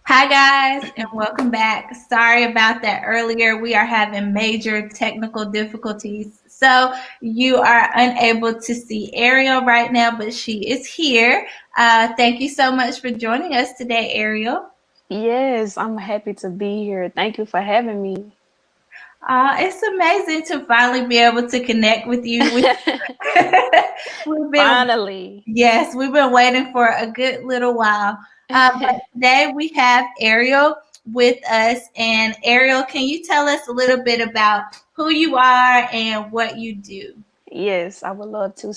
Hi, guys, and welcome back. Sorry about that earlier. We are having major technical difficulties. So, you are unable to see Ariel right now, but she is here. Thank you so much for joining us today, Ariel. Yes, I'm happy to be here. Thank you for having me. It's amazing to finally be able to connect with you. We've been Finally. Yes, we've been waiting for a good little while. But today we have Ariel with us. And Ariel, can you tell us a little bit about who you are and what you do? Yes, I would love to.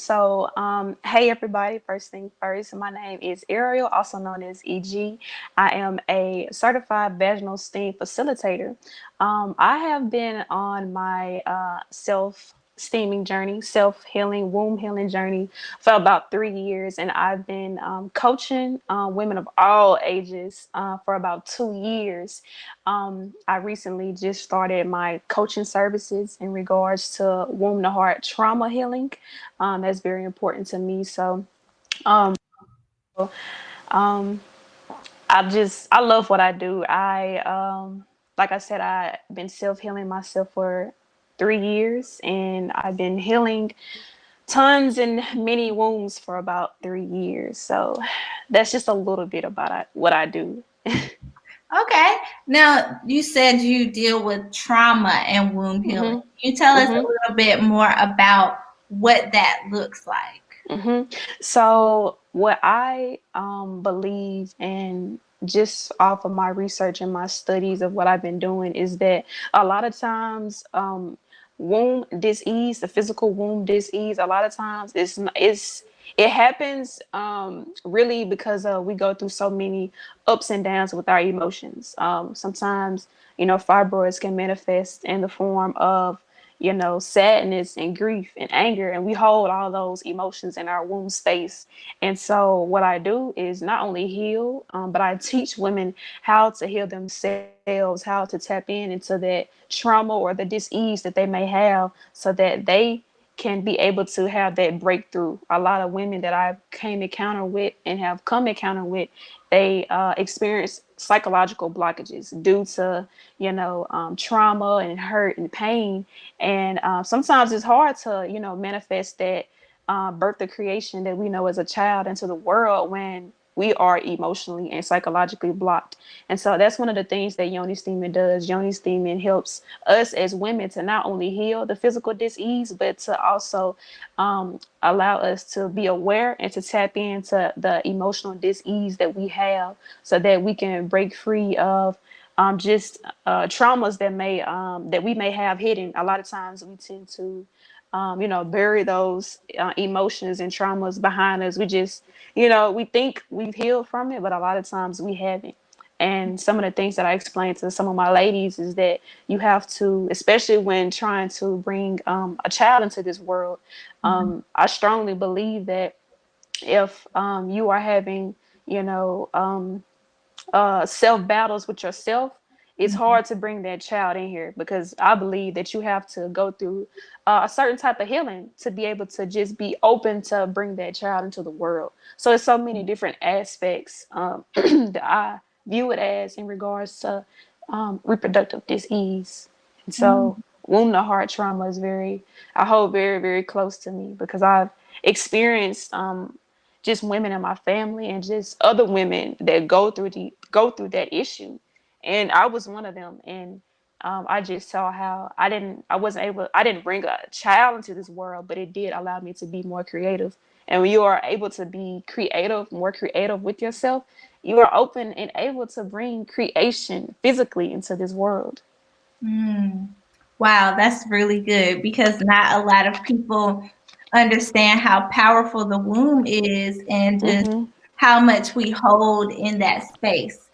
Hey everybody, first thing first, my name is Ariel, also known as EG. I am a certified vaginal steam facilitator. I have been on my self steaming journey, self healing, womb healing journey for about 3 years, and I've been coaching women of all ages for about 2 years. I recently just started my coaching services in regards to womb to heart trauma healing. That's very important to me. Um, um, I love what I do. Like I said, I've been self healing myself for 3 years, and I've been healing tons and many wounds for about 3 years. So that's just a little bit about what I do. Okay. Now, you said you deal with trauma and womb healing. hmm Can you tell us a hmm little bit more about what that looks like? hmm So, what I believe, and just off of my research and my studies of what I've been doing, is that a lot of times, womb disease, the physical womb disease, a lot of times it happens really because we go through so many ups and downs with our emotions. Sometimes, fibroids can manifest in the form of sadness and grief and anger. And we hold all those emotions in our womb space. And so, what I do is not only heal, but I teach women how to heal themselves, how to tap into that trauma or the dis-ease that they may have so that they can be able to have that breakthrough. A lot of women that I've came encounter with and have come encounter with, they experience psychological blockages due to trauma and hurt and pain, and sometimes it's hard to manifest that birth of creation that we know as a child into the world when we are emotionally and psychologically blocked. And so that's one of the things that Yoni Steaming does. Yoni Steaming helps us as women to not only heal the physical disease, but to also allow us to be aware and to tap into the emotional disease that we have so that we can break free of just traumas that we may have hidden. A lot of times we tend to bury those emotions and traumas behind us. We just, we think we've healed from it, but a lot of times we haven't. And some of the things that I explain to some of my ladies is that you have to, especially when trying to bring a child into this world, I strongly believe that if you are having, you know, um, self battles with yourself, it's hard to bring that child in here because I believe that you have to go through a certain type of healing to be able to just be open to bring that child into the world. So it's so many different aspects that I view it as in regards to reproductive disease. And so womb to heart trauma is I hold very, very close to me because I've experienced just women in my family and just other women that go through that issue, and I was one of them. And I just saw how I didn't bring a child into this world, but it did allow me to be more creative. And when you are able to be creative, more creative with yourself, you are open and able to bring creation physically into this world. Mm. Wow, that's really good because not a lot of people understand how powerful the womb is and just hmm how much we hold in that space.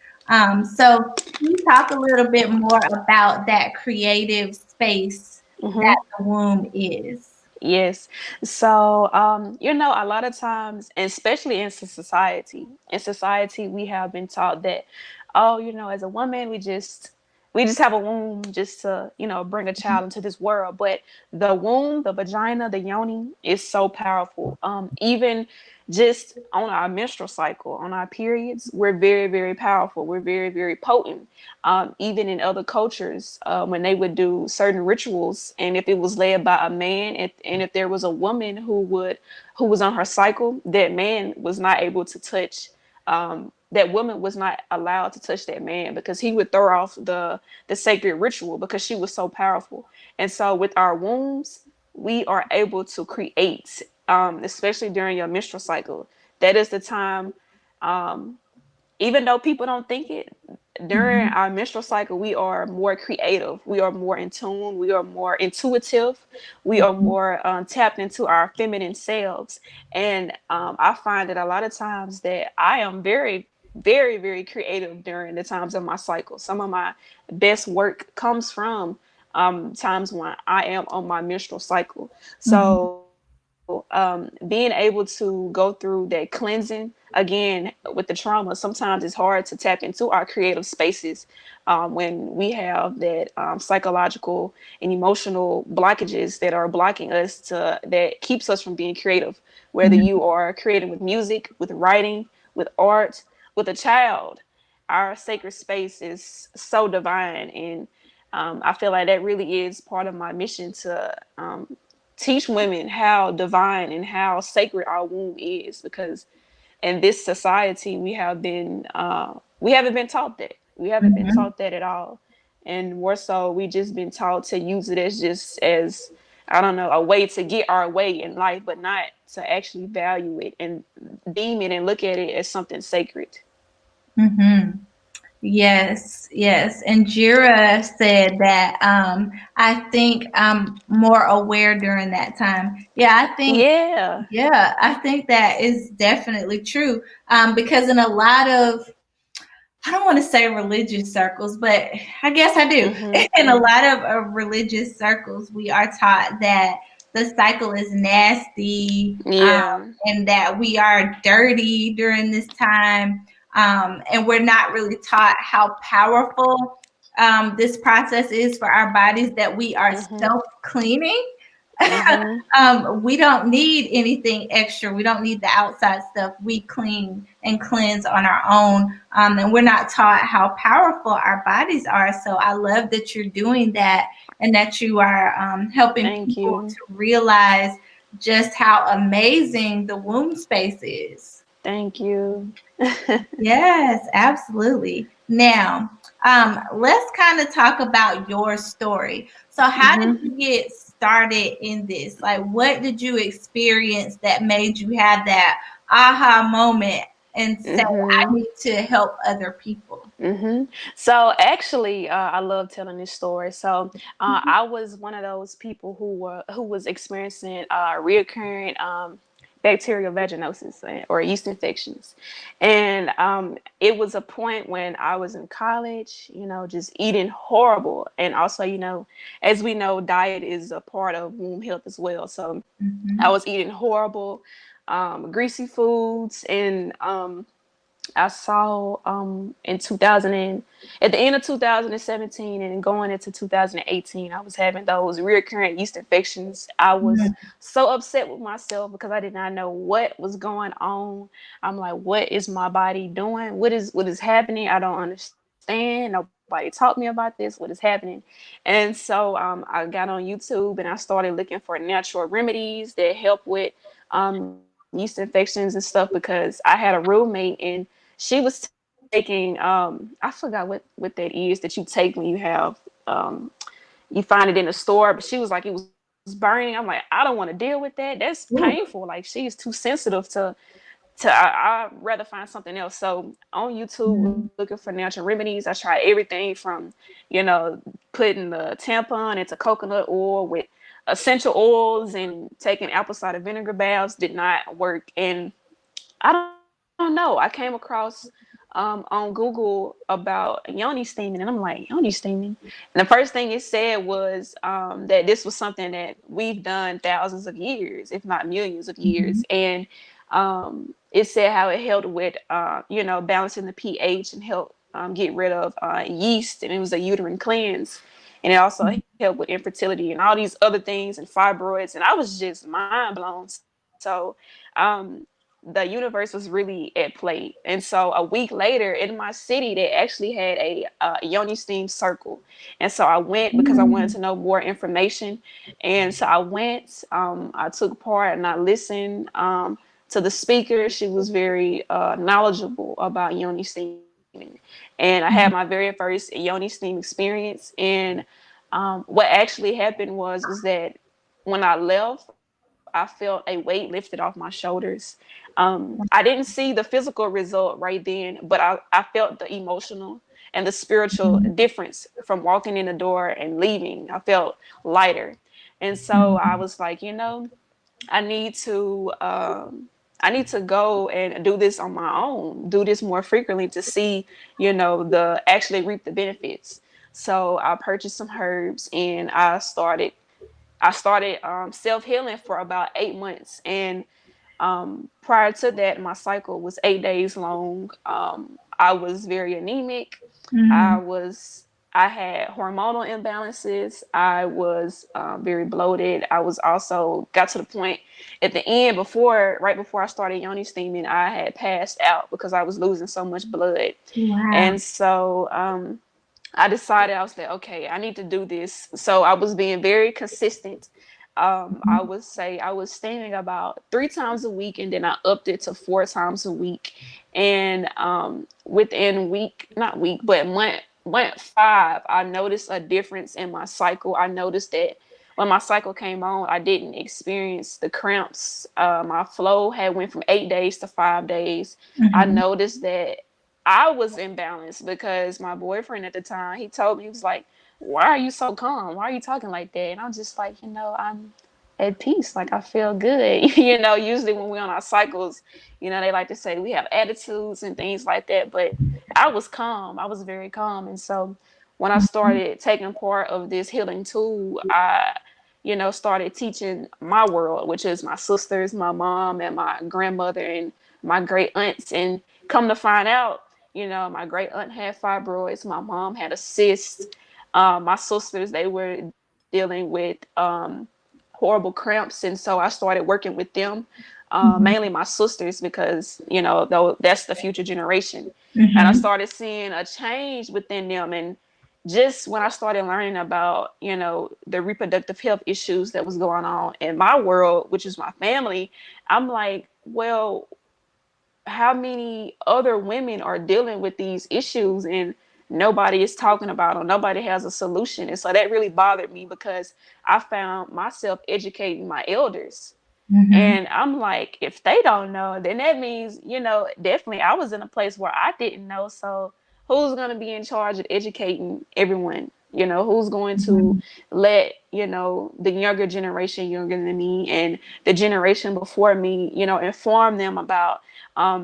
So, can you talk a little bit more about that creative space hmm that the womb is? Yes. So, a lot of times, and especially in society, we have been taught that, oh, as a woman, we just have a womb just to, bring a child into this world. But the womb, the vagina, the yoni is so powerful. Even just on our menstrual cycle, on our periods, we're very, very powerful. We're very, very potent. Even in other cultures, when they would do certain rituals, and if it was led by a man, and if there was a woman who was on her cycle, that man was not able to touch. That woman was not allowed to touch that man because he would throw off the sacred ritual because she was so powerful. And so with our wombs, we are able to create, especially during your menstrual cycle. That is the time, um, even though people don't think it, during Mhm. our menstrual cycle, we are more creative. We are more in tune. We are more intuitive. We are Mhm. more tapped into our feminine selves. And I find that a lot of times that I am very, very, very creative during the times of my cycle. Some of my best work comes from times when I am on my menstrual cycle. Mhm. So being able to go through that cleansing again with the trauma, sometimes it's hard to tap into our creative spaces when we have that psychological and emotional blockages that are blocking us to that keeps us from being creative. Whether Mhm. you are creating with music, with writing, with art, with a child, our sacred space is so divine. And I feel like that really is part of my mission to teach women how divine and how sacred our womb is, because in this society we haven't been taught that. We haven't been Mhm. taught that at all. And more so, we just been taught to use it as just as, I don't know, a way to get our way in life, but not to actually value it and deem it and look at it as something sacred. Mhm. Yes, yes. And Jira said that I think I'm more aware during that time. Yeah. Yeah, I think that is definitely true. Because in a lot of, I don't want to say religious circles, but I guess I do. Mhm. In a lot of religious circles, we are taught that the cycle is nasty, Yeah. and that we are dirty during this time. And we're not really taught how powerful this process is for our bodies, that we are Mhm. self cleaning. Mhm. We don't need anything extra. We don't need the outside stuff. We clean and cleanse on our own. And we're not taught how powerful our bodies are. So I love that you're doing that, and that you are helping Thank people you. to realize just how amazing the womb space is. Thank you. Yes, absolutely. Now, let's kind of talk about your story. So, how did Mhm. you get started in this? Like, what did you experience that made you have that aha moment and say, I Mhm. need to help other people? So actually, I love telling this story. So I was one of those people who was experiencing reoccurring bacterial vaginosis or yeast infections, and it was a point when I was in college, just eating horrible, and also, as we know, diet is a part of womb health as well. So I Mm-hmm. was eating horrible, greasy foods, and I saw in 2000 at the end of 2017 and going into 2018, I was having those recurrent yeast infections. I was so upset with myself because I did not know what was going on. I'm like, what is my body doing? What is happening? I don't understand. Nobody taught me about this. What is happening? And so I got on YouTube and I started looking for natural remedies that help with yeast infections and stuff, because I had a roommate and she was taking I forgot what that is that you take when you have um you find it in the store, but she was like it was burning. I'm like, I don't want to deal with that. That's painful. Like, she's too sensitive to I'd rather find something else. So on YouTube looking for natural remedies, I tried everything from, putting the tampon into coconut oil with essential oils and taking apple cider vinegar baths. Did not work. And I don't know. I came across on Google about Yoni steaming, and I'm like, Yoni steaming. And the first thing it said was that this was something that we've done thousands of years, if not millions of Mm-hmm. years. And it said how it helped with, balancing the pH and get rid of yeast, and it was a uterine cleanse, and it also helped with infertility and all these other things and fibroids. And I was just mind blown. So the universe was really at play. And so a week later in my city, they actually had a Yoni Steam circle. And so I went because I wanted to know more information. And so I went, I took part and I listened to the speaker. She was very knowledgeable about Yoni steaming. And I had my very first Yoni steam experience. And what actually happened was that when I left, I felt a weight lifted off my shoulders. I didn't see the physical result right then, but I felt the emotional and the spiritual difference from walking in the door and leaving. I felt lighter. And so I was like, I need to I need to go and do this on my own, do this more frequently to see, the actually reap the benefits. So I purchased some herbs and I started self healing for about 8 months. And prior to that, my cycle was 8 days long. I was very anemic. I was I had hormonal imbalances. I was very bloated. I was also got to the point at the end right before I started Yoni steaming, I had passed out because I was losing so much blood. Wow. And so I decided, I was like, okay, I need to do this. So I was being very consistent. I would say I was steaming about 3 times a week, and then I upped it to 4 times a week. And within not week, but month 5, I noticed a difference in my cycle. I noticed that when my cycle came on, I didn't experience the cramps. My flow had went from 8 days to 5 days. I noticed that I was imbalanced because my boyfriend at the time, he told me, he was like, why are you so calm? Why are you talking like that? And I'm just like, I'm at peace. Like, I feel good. Usually when we're on our cycles, they like to say we have attitudes and things like that. But I was calm. I was very calm. And so when I started taking part of this healing tool, I, started teaching my world, which is my sisters, my mom, and my grandmother, and my great aunts. And come to find out, my great aunt had fibroids. My mom had a cyst. My sisters, they were dealing with horrible cramps. And so I started working with them, mainly my sisters, because, though that's the future generation. And I started seeing a change within them. And just when I started learning about, the reproductive health issues that was going on in my world, which is my family, I'm like, well, how many other women are dealing with these issues and nobody is talking about them? Nobody has a solution. And so that really bothered me because I found myself educating my elders. And I'm like, if they don't know, then that means, definitely I was in a place where I didn't know. So who's going to be in charge of educating everyone? Who's going to let, the younger generation, younger than me, and the generation before me, inform them about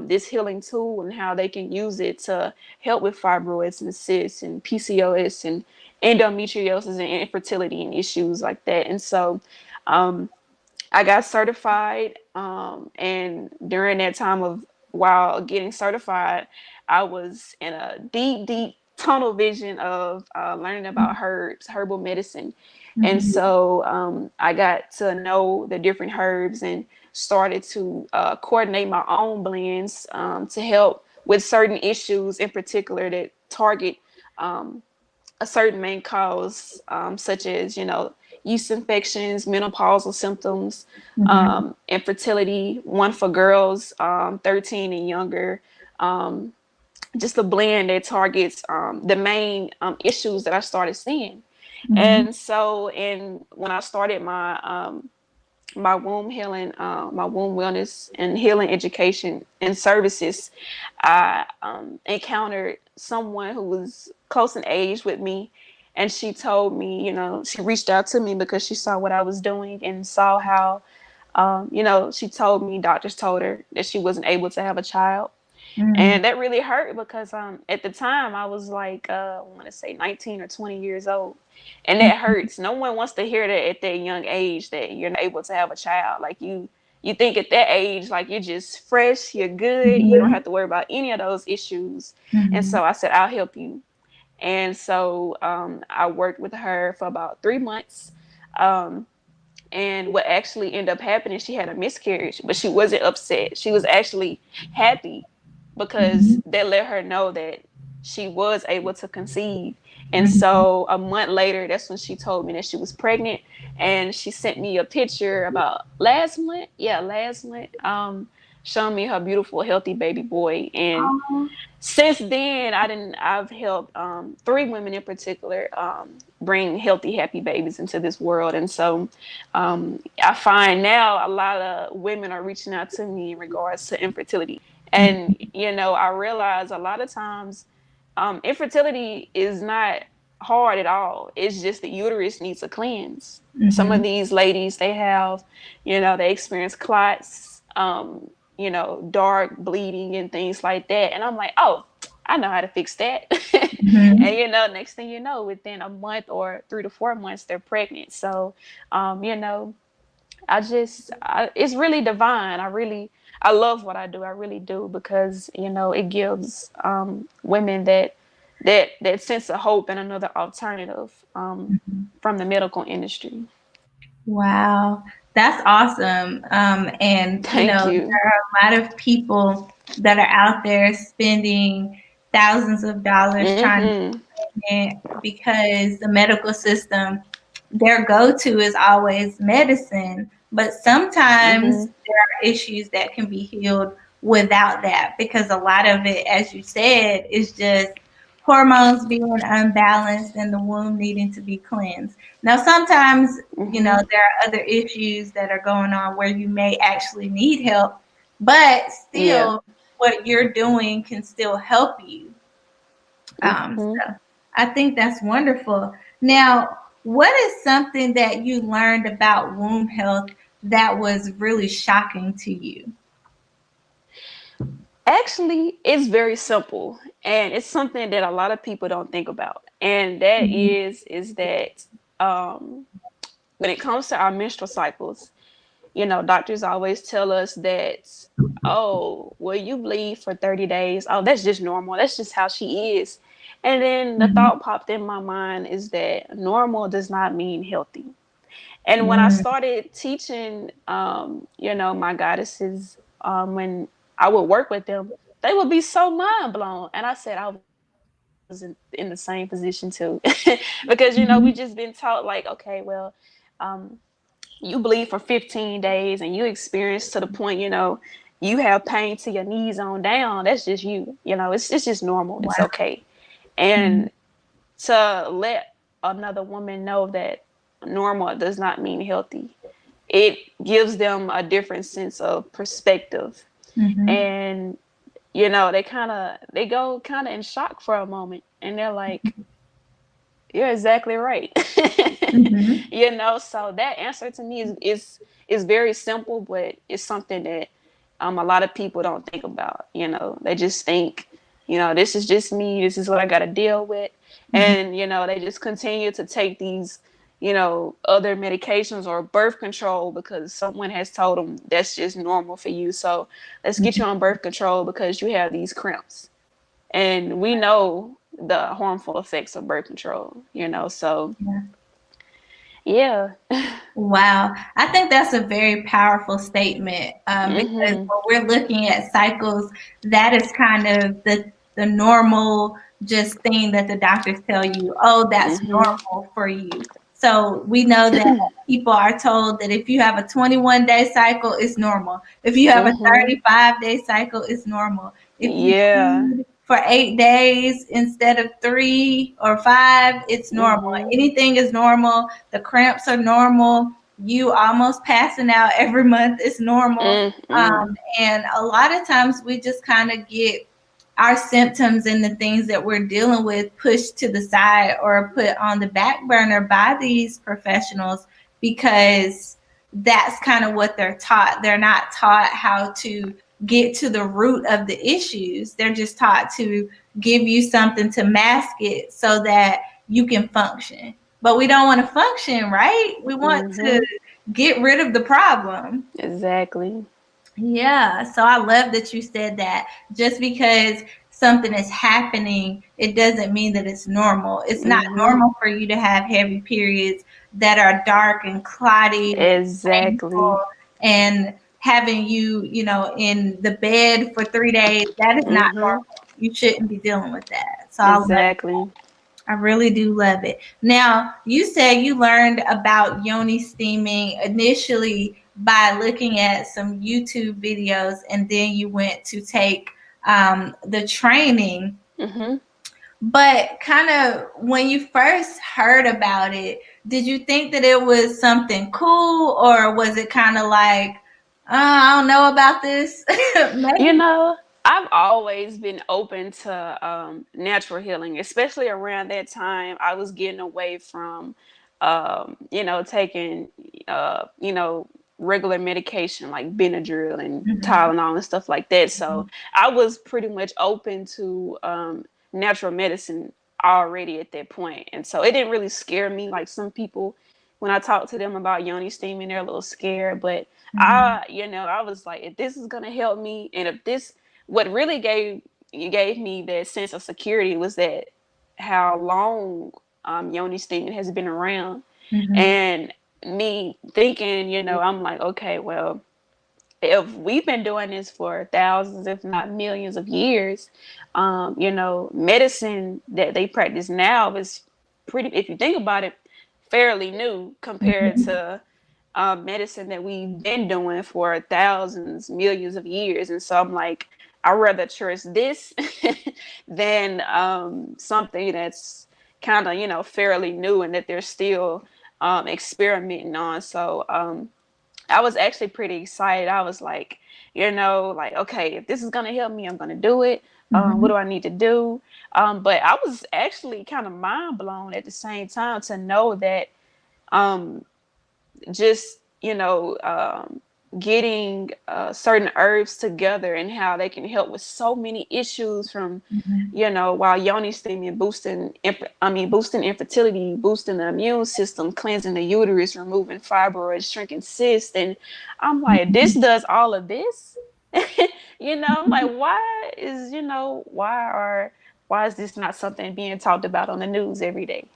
this healing tool and how they can use it to help with fibroids and cysts and PCOS and endometriosis and infertility and issues like that. And so, I got certified, and during that time of while getting certified, I was in a deep, deep tunnel vision of learning about herbs, herbal medicine. And so I got to know the different herbs and started to coordinate my own blends to help with certain issues in particular that target a certain main cause, such as, yeast infections, menopausal symptoms, infertility, one for girls 13 and younger, just a blend that targets the main issues that I started seeing. And so, when I started my womb healing, my womb wellness and healing education and services, I encountered someone who was close in age with me. And she told me, she reached out to me because she saw what I was doing and saw how, she told me doctors told her that she wasn't able to have a child. And that really hurt because at the time I was like, I want to say 19 or 20 years old. And that hurts. No one wants to hear that at that young age that you're not able to have a child. Like you think at that age, like you're just fresh, you're good, you don't Mhm. have to worry about any of those issues. And Mhm. so I said, I'll help you. And so I worked with her for about 3 months. Um, and what actually ended up happening, she had a miscarriage, but she wasn't upset. She was actually happy because Mhm. that let her know that she was able to conceive. And Mhm. so a month later, that's when she told me that she was pregnant. And she sent me a picture about last month. Yeah, last month. Showing me her beautiful, healthy baby boy. And Oh. since then I've helped 3 women in particular bring healthy, happy babies into this world. And so I find now a lot of women are reaching out to me in regards to infertility. And Mhm. I realize a lot of times infertility is not hard at all. It's just the uterus needs a cleanse. Some of Mhm. these ladies, they have, they experience clots, dark bleeding and things like that. And I'm like, oh, I know how to fix that. And Mhm. next thing you know, within a month or 3 to 4 months, they're pregnant. So, it's really divine. I love what I do. I really do, because it gives women that sense of hope and another alternative Mhm. from the medical industry. Wow, that's awesome. And Thank you. there are a lot of people that are out there spending thousands of dollars trying to Mm-hmm. get because the medical system, their go-to is always medicine. But sometimes Mm-hmm. there are issues that can be healed without that, because a lot of it, as you said, is just hormones being unbalanced and the womb needing to be cleansed. Now, sometimes, Mm-hmm. there are other issues that are going on where you may actually need help, but Yeah. still, what you're doing can still help you. Mm-hmm. So I think that's wonderful. Now, what is something that you learned about womb health that was really shocking to you? Actually, it's very simple, and it's something that a lot of people don't think about. And that Mhm. is that um, when it comes to our menstrual cycles, doctors always tell us that, oh, well, you bleed for 30 days. Oh, that's just normal. That's just how she is. And then the Mhm. thought popped in my mind is that normal does not mean healthy. And when I Mm. started teaching, my goddesses, when I would work with them, they would be so mind blown. And I said I was in the same position too, because we just Mhm. been taught like, okay, well, um, you bleed for 15 days and you experience to the point, you have pain to your knees on down. That's just you. It's just normal. It's Wow. okay. Mhm. And to let another woman know that normal does not mean healthy, it gives them a different sense of perspective. Mhm. And they go kind of in shock for a moment, and they're like, you're exactly right. Mhm. So that answer to me is very simple, but it's something that a lot of people don't think about. They just think, this is just me, this is what I got to deal with. Mhm. And they just continue to take these other medications or birth control because someone has told them that's just normal for you. So let's get you Mhm. on birth control because you have these cramps, and we know the harmful effects of birth control. So Yeah. yeah. Wow. I think that's a very powerful statement, because Mhm. when we're looking at cycles, that is kind of the normal just thing that the doctors tell you, oh, that's Mhm. normal for you. So we know that people are told that if you have a 21-day cycle, it's normal. If you have a Mhm. 35-day cycle, it's normal. If you Yeah. bleed for 8 days instead of 3 or 5, it's normal. Mhm. Anything is normal. The cramps are normal. You almost passing out every month is normal. Mhm. And a lot of times we just kind of get our symptoms and the things that we're dealing with pushed to the side or put on the back burner by these professionals, because that's kind of what they're taught. They're not taught how to get to the root of the issues. They're just taught to give you something to mask it so that you can function. But we don't want to function, right? We want to Mhm. get rid of the problem. Exactly. Yeah, so I love that you said that. Just because something is happening, it doesn't mean that it's normal. It's not Mm-hmm. normal for you to have heavy periods that are dark and clotty, Exactly. painful, and having you, in the bed for 3 days. That is not Mm-hmm. normal. You shouldn't be dealing with that. So I love Exactly. I really do love it. Now, you said you learned about Yoni steaming initially by looking at some YouTube videos, and then you went to take the training. Mm-hmm. But kind of when you first heard about it, did you think that it was something cool, or was it kind of like, I don't know about this? You Maybe. know, I've always been open to natural healing, especially around that time. I was getting away from, taking, regular medication like Benadryl and Mhm, Tylenol and stuff like that. So I was pretty much open to natural medicine already at that point. And so it didn't really scare me like some people when I talk to them about Yoni steaming, they're a little scared, but mhm, I was like, if this is gonna help me, and if this, what really gave me that sense of security was that how long Yoni steaming has been around, mhm, and me thinking, I'm like, okay, well, if we've been doing this for thousands, if not millions of years, medicine that they practice now is pretty, if you think about it, fairly new compared mhm, to medicine that we've been doing for thousands, millions of years. And so I'm like, I'd rather trust this than something that's kind of, fairly new and that they're still experimenting on. So I was actually pretty excited. I was like, like, okay, if this is going to help me, I'm going to do it. What mhm, do I need to do? But I was actually kind of mind blown at the same time to know that um, just getting certain herbs together and how they can help with so many issues from mhm, while yoni steaming boosting infertility, boosting the immune system, cleansing the uterus, removing fibroids, shrinking cysts. And I'm like, this does all of this. I'm like, why is this not something being talked about on the news every day?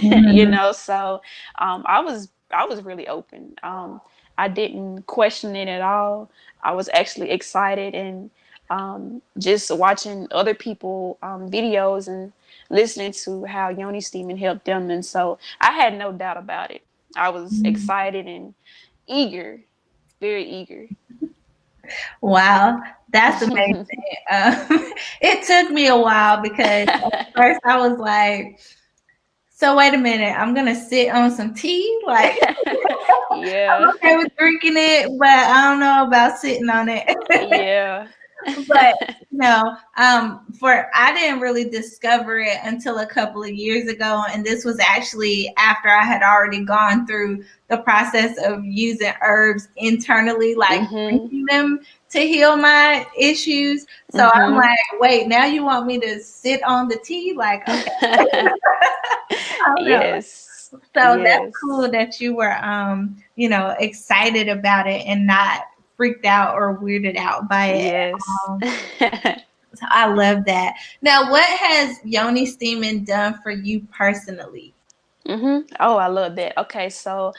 mhm, So I was really open. I didn't question it at all. I was actually excited and just watching other people videos and listening to how Yoni steaming helped them. And so I had no doubt about it. I was mhm. excited and eager, very eager. Wow, that's amazing. It took me a while because at first I was like, so wait a minute, I'm gonna sit on some tea. Like, I'm Yeah, okay with drinking it, but I don't know about sitting on it. yeah. But for I didn't really discover it until a couple of years ago, and this was actually after I had already gone through the process of using herbs internally, like Mhm, drinking them to heal my issues. So I'm mhm. like, wait, now you want me to sit on the tea? Like, okay, I don't know. Yes, So that's cool yes, that you were excited about it and not freaked out or weirded out by it at yes. all. So I love that. Now, what has Yoni Steaming done for you personally? Oh, I love that. Okay, so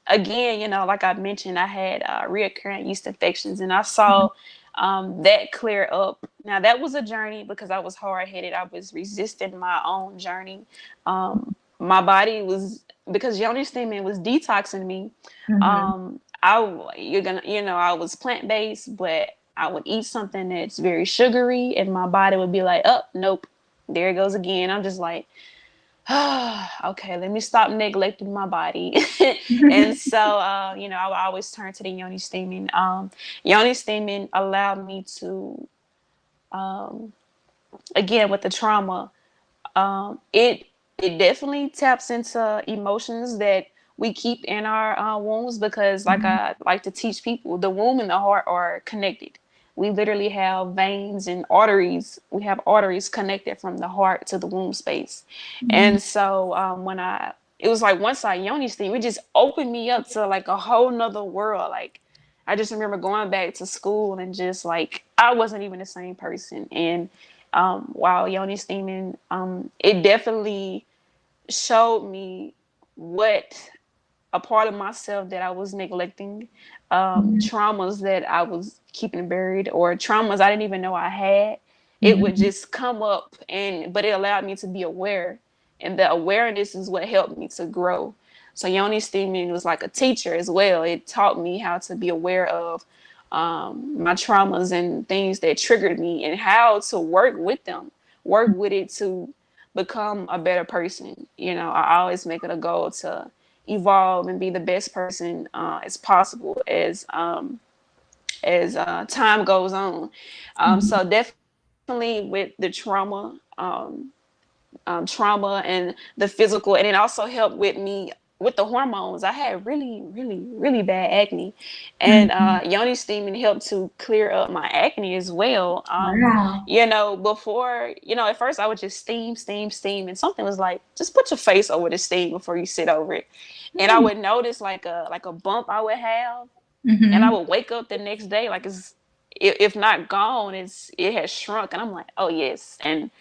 again, like I mentioned, I had recurrent yeast infections, and I saw that clear up. Now that was a journey because I was hard headed. I was resisting my own journey. My body was, because yoni steaming was detoxing me. Mm-hmm. I was plant based, but I would eat something that's very sugary, and my body would be like, "Oh, nope, there it goes again." I'm just like, okay, let me stop neglecting my body. And so, I would always turn to the yoni steaming. Yoni steaming allowed me to, um, again, with the trauma, it definitely taps into emotions that we keep in our wombs, because like I like to teach people, the womb and the heart are connected. We literally have veins and arteries. We have arteries connected from the heart to the womb space. And so when I it was like once I Yoni steam, it just opened me up to like a whole nother world. Like I just remember going back to school and just like I wasn't even the same person. And while Yoni steaming, it definitely showed me what a part of myself that I was neglecting, Mhm. traumas that I was keeping buried, or traumas I didn't even know I had. It would Mhm. just come up, and but it allowed me to be aware, and the awareness is what helped me to grow. So Yoni Steaming was like a teacher as well. It taught me how to be aware of my traumas and things that triggered me, and how to work with them, work with it to become a better person. You know, I always make it a goal to evolve and be the best person as possible as time goes on. So Mhm. definitely with the trauma and the physical, and it also helped with me with the hormones. I had really, really, really bad acne, and Mhm. Yoni steaming helped to clear up my acne as well. Wow. Before, at first I would just steam, steam, steam, and something was like, just put your face over the steam before you sit over it, and I Mm. would notice like a bump I would have, and I Mhm. would wake up the next day like it's, if not gone, it has shrunk, and I'm like, oh yes, and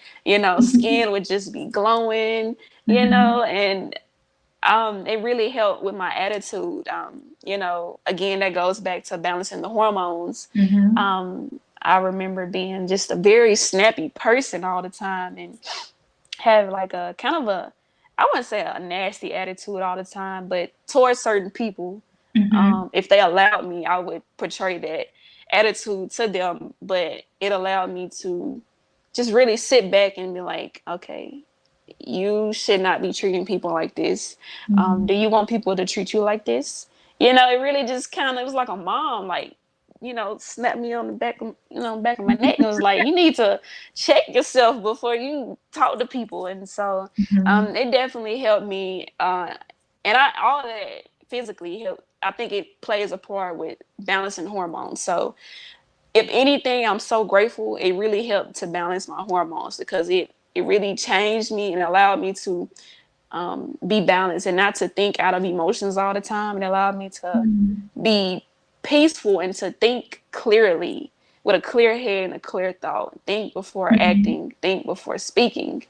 skin would just be glowing, Mhm. and it really helped with my attitude. Again, that goes back to balancing the hormones. Mhm. I remember being just a very snappy person all the time, and have like a kind of a, I wouldn't say a nasty attitude all the time, but towards certain people, Mhm. if they allowed me, I would portray that attitude to them. But it allowed me to just really sit back and be like, okay, you should not be treating people like this. Do Mhm. you want people to treat you like this? It really just kind of was like a mom, like, snapped me on the back of my neck, and was like, you need to check yourself before you talk to people. And so, Mhm. it definitely helped me. And all of that physically helped. I think it plays a part with balancing hormones. So, if anything, I'm so grateful. It really helped to balance my hormones, because it really changed me and allowed me to be balanced and not to think out of emotions all the time. It allowed me to Mhm. be peaceful and to think clearly with a clear head and a clear thought. Think before Mhm. acting, think before speaking.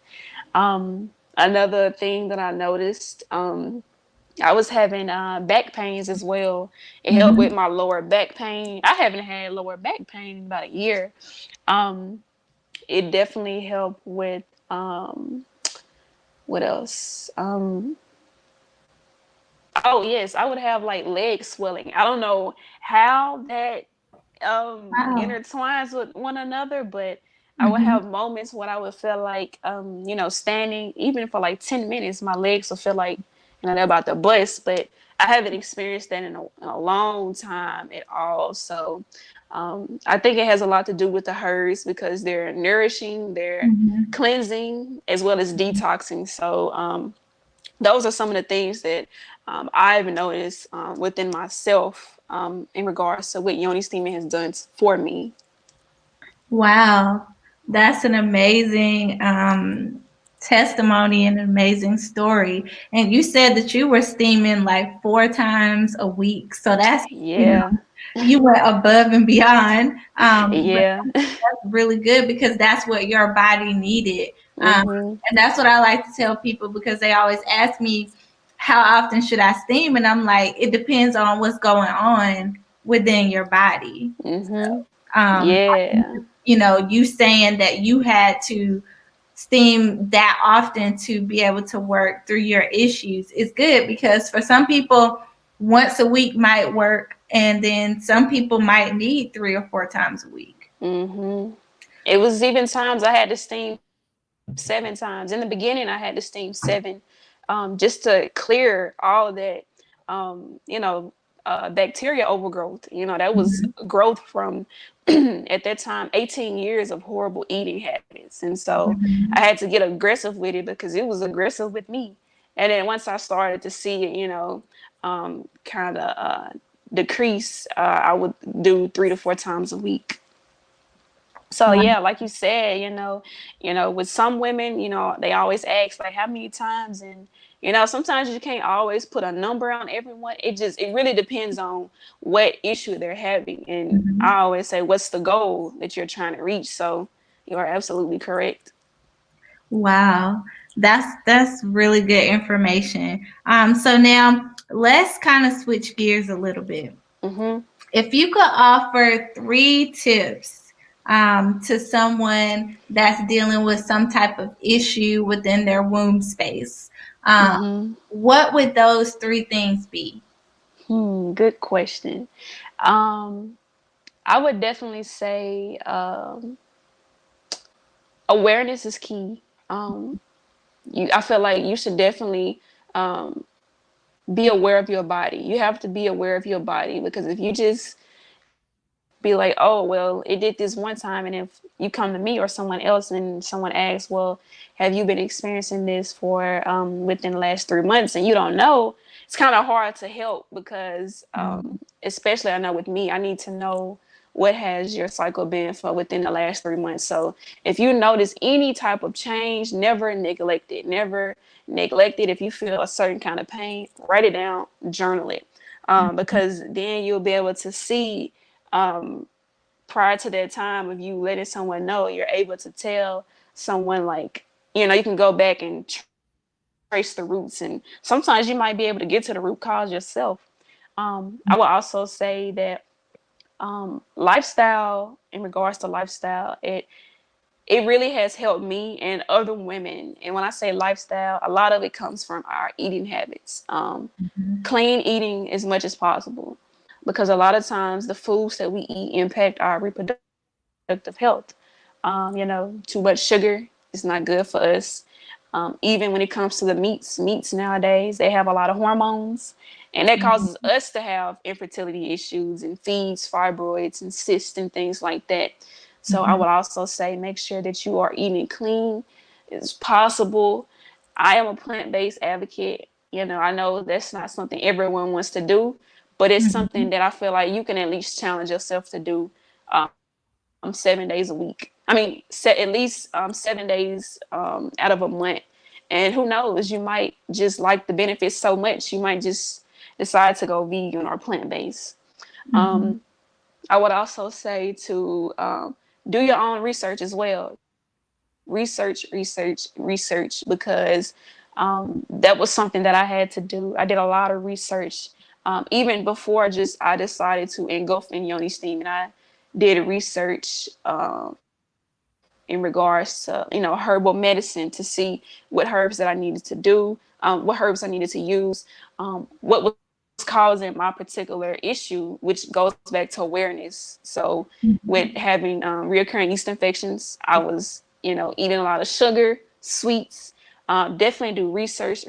Another thing that I noticed, I was having back pains as well. It helped with Mhm. my lower back pain. I haven't had lower back pain in about a year. Um, it definitely helped with what else? Oh yes, I would have like leg swelling. I don't know how that Wow. intertwines with one another, but I would Mhm. have moments when I would feel like standing even for like 10 minutes, my legs will feel like they're about to bust. But I haven't experienced that in a long time at all. So I think it has a lot to do with the herbs, because they're nourishing, they're Mhm. cleansing, as well as detoxing. So those are some of the things that I've noticed within myself, in regards to what Yoni Steaming has done for me. Wow, that's an amazing testimony and an amazing story. And you said that you were steaming like 4 times a week. So that's, Yeah. you went above and beyond. But Yeah. that's really good because that's what your body needed. Um, Mhm. and that's what I like to tell people because they always ask me, how often should I steam? And I'm like, it depends on what's going on within your body. Mhm. Um, Yeah. you saying that you had to steam that often to be able to work through your issues is good because for some people, once a week might work, and then some people might need 3 or 4 times a week. Mhm. It was even times I had to steam 7 times. In the beginning, I had to steam seven, just to clear all of that, bacteria overgrowth. That was Mhm. growth from at that time 18 years of horrible eating habits, and so I Mhm. had to get aggressive with it because it was aggressive with me. And then once I started to see it, kind of decrease, I would do 3 to 4 times a week. So Wow. yeah, like you said, with some women, they always ask like how many times, and sometimes you can't always put a number on everyone. It really depends on what issue they're having. And I Mhm. always say, what's the goal that you're trying to reach? So you are absolutely correct. Wow. That's really good information. So now let's kind of switch gears a little bit. Mm-hmm. If you could offer 3 tips to someone that's dealing with some type of issue within their womb space, um, Mm-hmm. what would those 3 things be? Good question. Um, I would definitely say awareness is key. I feel like you should definitely um, be aware of your body. You have to be aware of your body, because if you just be like, oh, well, it did this one time, and if you come to me or someone else and someone asks, well, have you been experiencing this for within the last 3 months, and you don't know, it's kind of hard to help, because especially I know with me, I need to know what has your cycle been for within the last 3 months. So if you notice any type of change, never neglect it. Never neglect it. If you feel a certain kind of pain, write it down, journal it, because then you'll be able to see prior to that time of you letting someone know, you're able to tell someone, like, you can go back and trace the roots, and sometimes you might be able to get to the root cause yourself. I will also say that lifestyle, in regards to lifestyle, it really has helped me and other women. And when I say lifestyle, a lot of it comes from our eating habits. Clean eating as much as possible, because a lot of times the foods that we eat impact our reproductive health. Too much sugar is not good for us. Even when it comes to the meats nowadays, they have a lot of hormones, and that causes us to have infertility issues and feeds fibroids and cysts and things like that. So I Mhm. would also say, make sure that you are eating clean as possible. I am a plant-based advocate. I know that's not something everyone wants to do, but it's something Mhm. that I feel like you can at least challenge yourself to do 7 days a week. I mean, set at least 7 days out of a month. And who knows, you might just like the benefits so much, you might just decide to go vegan or plant-based. Mhm. I would also say to do your own research as well. Research, because that was something that I had to do. I did a lot of research even before just I decided to engulf in Yoni Steaming. I did research in regards to herbal medicine, to see what herbs that I needed to do, what herbs I needed to use, what was causing my particular issue, which goes back to awareness. So with having reoccurring yeast infections, I was eating a lot of sugar, sweets. Definitely do research,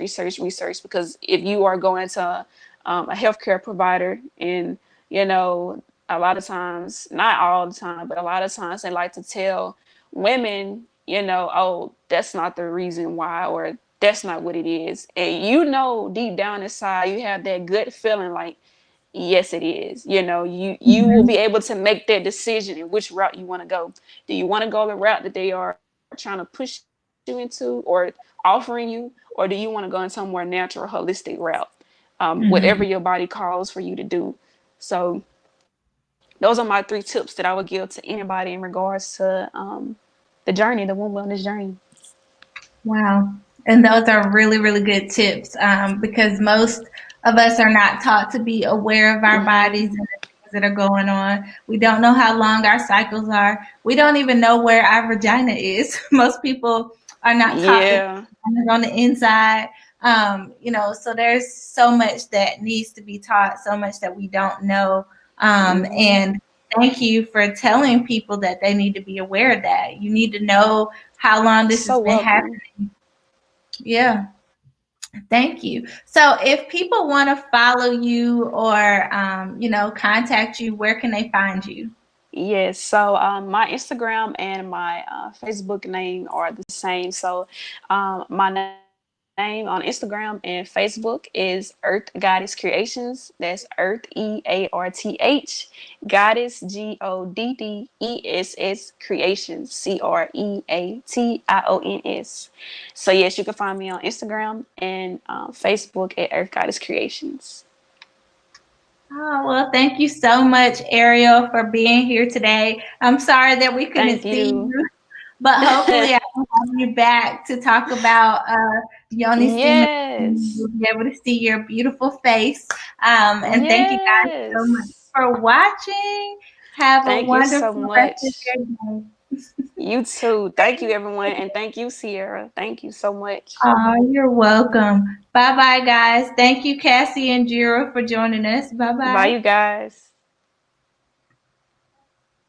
because if you are going to a healthcare provider, and a lot of times, not all the time, but a lot of times, they like to tell women, oh, that's not the reason why, or that's not what it is. And deep down inside, you have that good feeling like, yes, it is. You will be Mhm. able to make that decision in which route you want to go. Do you want to go the route that they are trying to push you into, or offering you, or do you want to go into a more natural, holistic route? Whatever your Mhm. body calls for you to do. So those are my 3 tips that I would give to anybody in regards to the journey, the womb wellness journey. Wow. And those are really, really good tips because most of us are not taught to be aware of our bodies Mm-hmm. and the things that are going on. We don't know how long our cycles are. We don't even know where our vagina is. Most people are not taught that Yeah. it's on the inside. So there's so much that needs to be taught, so much that we don't know. Mm-hmm. And thank you for telling people that they need to be aware of that. You need to know how long this So has been happening. welcome. Yeah, thank you. So, if people want to follow you or contact you, where can they find you? Yes, so my Instagram and my Facebook name are the same. So my name is name on Instagram and Facebook is Earth Goddess Creations. That's Earth EARTH Goddess GODDESS Creations CREATIONS. So yes, you can find me on Instagram and Facebook at Earth Goddess Creations. Oh, well, thank you so much, Ariel, for being here today. I'm sorry that we couldn't Thank see you. you, but hopefully I can have you back to talk about Yoni Steaming. Yes. We'll be able to see your beautiful face. And thank you guys so much Yes. for watching. Have a Thank you so wonderful rest of much. your day. You too. Thank you, everyone. And thank you, Sierra. Thank you so much. Oh, you're welcome. Bye bye, guys. Thank you, Cassie and Jira, for joining us. Bye Bye, bye. you guys.